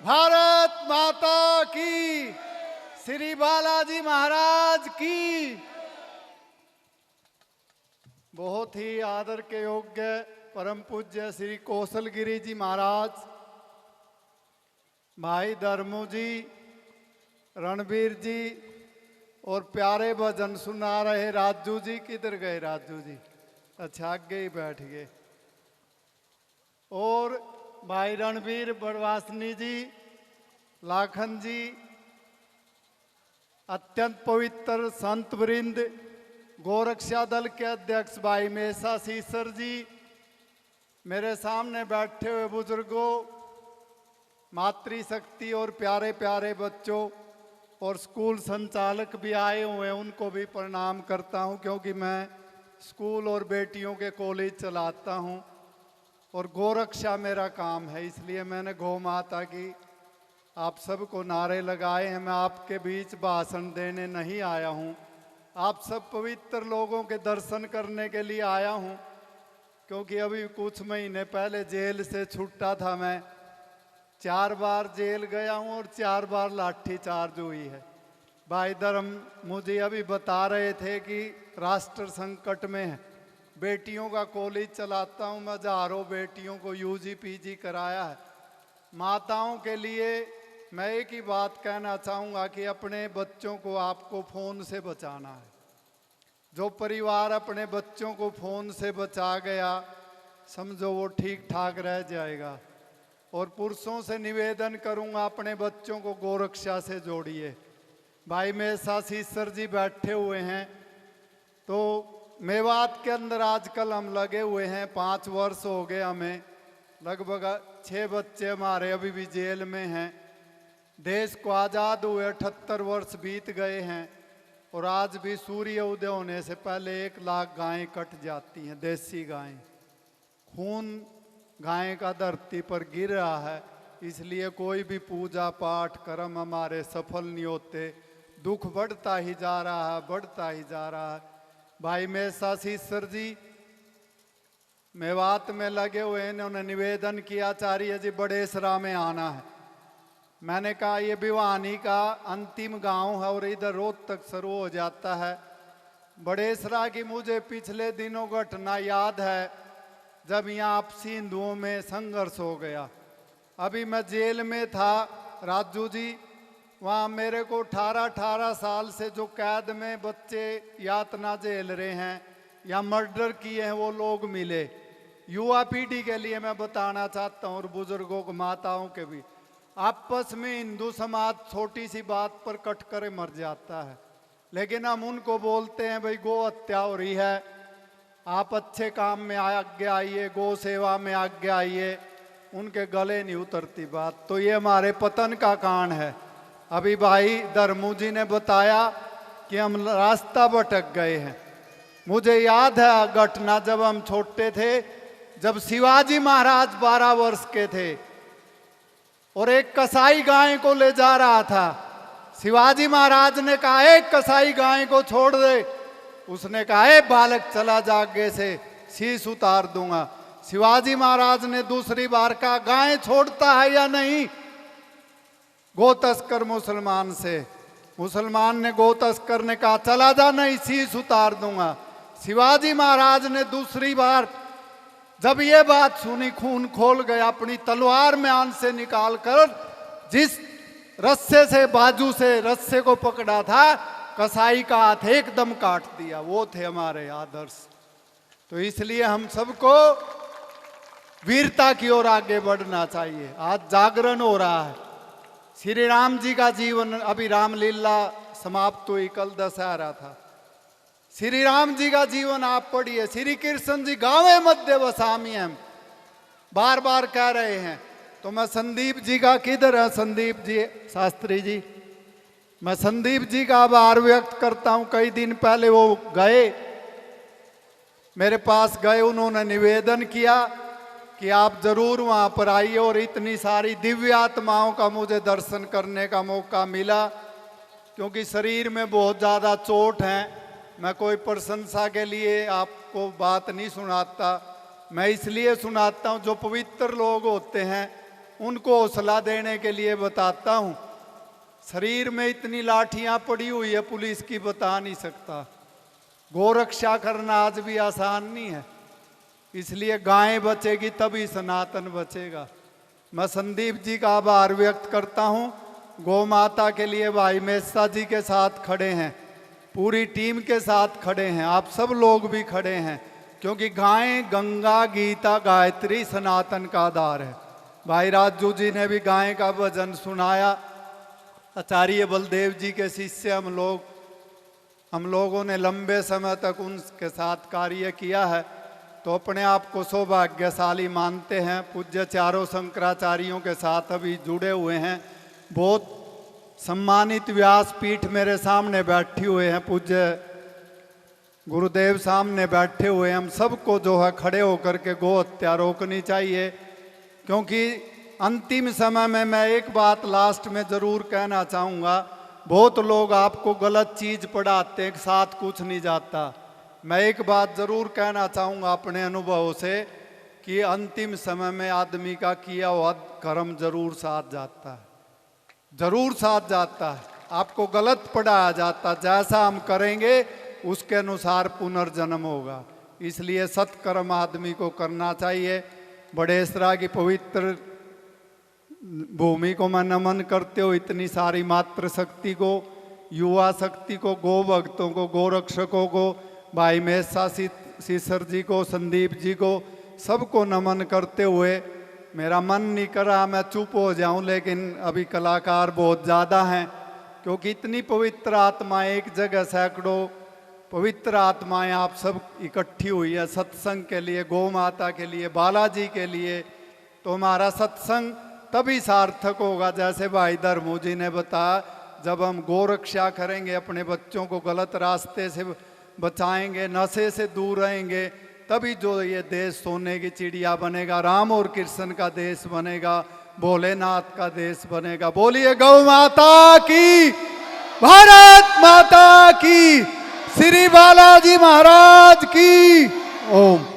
भारत माता की, श्री बालाजी महाराज की। बहुत ही आदर के योग्य परम पूज्य श्री कौशलगिरी जी महाराज, भाई धर्मू जी, रणबीर जी और प्यारे भजन सुना रहे राजू जी। किधर गए राजू जी? अच्छा, आगे ही बैठ गए। और भाई रणबीर बड़वासनी जी, लाखन जी, अत्यंत पवित्र संत वृंद, गोरक्षा दल के अध्यक्ष भाई मेसा सीसर जी, मेरे सामने बैठे हुए बुजुर्गों, मातृशक्ति और प्यारे प्यारे बच्चों और स्कूल संचालक भी आए हुए हैं, उनको भी प्रणाम करता हूं, क्योंकि मैं स्कूल और बेटियों के कॉलेज चलाता हूं और गोरक्षा मेरा काम है। इसलिए मैंने गौ माता की आप सबको नारे लगाए हैं। मैं आपके बीच भाषण देने नहीं आया हूं, आप सब पवित्र लोगों के दर्शन करने के लिए आया हूं, क्योंकि अभी कुछ महीने पहले जेल से छूटा था। मैं 4 बार जेल गया हूं और 4 बार लाठी चार्ज हुई है। भाई धर्म मुझे अभी बता रहे थे कि राष्ट्र संकट में है। बेटियों का कॉलेज चलाता हूं मैं, हजारों बेटियों को यूजी पीजी कराया है। माताओं के लिए मैं एक ही बात कहना चाहूँगा कि अपने बच्चों को आपको फ़ोन से बचाना है। जो परिवार अपने बच्चों को फ़ोन से बचा गया, समझो वो ठीक ठाक रह जाएगा। और पुरुषों से निवेदन करूँगा, अपने बच्चों को गोरक्षा से जोड़िए। भाई मेसा सीसर जी बैठे हुए हैं, तो मेवात के अंदर आजकल हम लगे हुए हैं। 5 वर्ष हो गए हमें, लगभग 6 बच्चे हमारे अभी भी जेल में हैं। देश को आज़ाद हुए 78 वर्ष बीत गए हैं और आज भी सूर्य उदय होने से पहले 1 लाख गायें कट जाती हैं, देसी गायें। खून गाय का धरती पर गिर रहा है, इसलिए कोई भी पूजा पाठ कर्म हमारे सफल नहीं होते। दुख बढ़ता ही जा रहा है, बढ़ता ही जा रहा है। भाई मेसा सीसर जी मेवात में लगे हुए हैं, उन्होंने निवेदन किया आचार्य जी बड़ेसरा में आना है। मैंने कहा ये भिवानी का अंतिम गांव है और इधर रोहतक शुरू हो जाता है। बड़ेसरा की मुझे पिछले दिनों घटना याद है, जब यहाँ आपसी हिंदुओं में संघर्ष हो गया। अभी मैं जेल में था राजू जी, वहाँ मेरे को 18 साल से जो कैद में बच्चे यातना झेल रहे हैं या मर्डर किए हैं वो लोग मिले। युवा पीढ़ी के लिए मैं बताना चाहता हूँ और बुजुर्गों को, माताओं के भी, आपस में हिंदू समाज छोटी सी बात पर कट कर मर जाता है, लेकिन हम उनको बोलते हैं भाई गौ हत्या हो रही है, आप अच्छे काम में आगे आइए, गौ सेवा में आगे आइए, उनके गले नहीं उतरती बात। तो ये हमारे पतन का कारण है। अभी भाई धर्मू जी ने बताया कि हम रास्ता भटक गए हैं। मुझे याद है घटना जब हम छोटे थे, जब शिवाजी महाराज 12 वर्ष के थे और एक कसाई गाय को ले जा रहा था। शिवाजी महाराज ने कहा एक कसाई गाय को छोड़ दे। उसने कहा ए बालक चला जा, आगे से शीश उतार दूंगा। शिवाजी महाराज ने दूसरी बार कहा गाय छोड़ता है या नहीं? गो तस्कर मुसलमान से, मुसलमान ने गो तस्कर ने कहा चला जा, नहीं शीश उतार दूंगा। शिवाजी महाराज ने दूसरी बार जब ये बात सुनी, खून खोल गया, अपनी तलवार में आन से निकाल कर जिस रस्से से, बाजू से रस्से को पकड़ा था, कसाई का हाथ एकदम काट दिया। वो थे हमारे आदर्श। तो इसलिए हम सबको वीरता की ओर आगे बढ़ना चाहिए। आज जागरण हो रहा है। श्री राम जी का जीवन, अभी रामलीला समाप्त हुई, कल दशहरा था। श्री राम जी का जीवन आप पढ़िए। श्री कृष्ण जी गावे मध्य वसामी हम बार बार कह रहे हैं। तो मैं संदीप जी का, किधर है संदीप जी शास्त्री जी, मैं संदीप जी का आभार व्यक्त करता हूं। कई दिन पहले वो गए, मेरे पास गए, उन्होंने निवेदन किया कि आप जरूर वहां पर आइए और इतनी सारी दिव्य आत्माओं का मुझे दर्शन करने का मौका मिला, क्योंकि शरीर में बहुत ज़्यादा चोट है। मैं कोई प्रशंसा के लिए आपको बात नहीं सुनाता, मैं इसलिए सुनाता हूँ जो पवित्र लोग होते हैं उनको हौसला देने के लिए बताता हूँ। शरीर में इतनी लाठियां पड़ी हुई है, पुलिस की बता नहीं सकता। गोरक्षा करना आज भी आसान नहीं है, इसलिए गायें बचेगी तभी सनातन बचेगा। मैं संदीप जी का आभार व्यक्त करता हूँ। गौ माता के लिए भाई मेहसा जी के साथ खड़े हैं, पूरी टीम के साथ खड़े हैं, आप सब लोग भी खड़े हैं, क्योंकि गायें गंगा गीता गायत्री सनातन का आधार है। भाई राजू जी ने भी गाय का भजन सुनाया। आचार्य बलदेव जी के शिष्य हम लोगों ने लंबे समय तक उनके साथ कार्य किया है, तो अपने आप को सौभाग्यशाली मानते हैं। पूज्य चारों शंकराचार्यों के साथ अभी जुड़े हुए हैं। बहुत सम्मानित व्यासपीठ मेरे सामने बैठी हुए हैं, पूज्य गुरुदेव सामने बैठे हुए हैं। हम सबको जो है खड़े होकर के गौ हत्या रोकनी चाहिए, क्योंकि अंतिम समय में मैं एक बात लास्ट में ज़रूर कहना चाहूँगा। बहुत लोग आपको गलत चीज़ पढ़ाते हैं, साथ कुछ नहीं जाता। मैं एक बात ज़रूर कहना चाहूँगा अपने अनुभव से कि अंतिम समय में आदमी का किया हुआ कर्म जरूर साथ जाता है, जरूर साथ जाता है। आपको गलत पढ़ाया जाता, जैसा हम करेंगे उसके अनुसार पुनर्जन्म होगा। इसलिए सत्कर्म आदमी को करना चाहिए। बड़ेसरा की पवित्र भूमि को मैं नमन करते हो, इतनी सारी मातृ शक्ति को, युवा शक्ति को, गो भक्तों को, गोरक्षकों को, भाई मेहसा सीसर जी को, संदीप जी को, सबको नमन करते हुए मेरा मन नहीं कर रहा मैं चुप हो जाऊं, लेकिन अभी कलाकार बहुत ज़्यादा हैं, क्योंकि इतनी पवित्र आत्माएं एक जगह, सैकड़ों पवित्र आत्माएं आप सब इकट्ठी हुई है सत्संग के लिए, गौ माता के लिए, बालाजी के लिए। तो हमारा सत्संग तभी सार्थक होगा, जैसे भाई धर्मू जी ने बताया, जब हम गौ रक्षा करेंगे, अपने बच्चों को गलत रास्ते से बचाएंगे, नशे से दूर रहेंगे, तभी जो ये देश सोने की चिड़िया बनेगा, राम और कृष्ण का देश बनेगा, भोलेनाथ का देश बनेगा। बोलिए गौ माता की, भारत माता की, श्री बालाजी महाराज की। ओम।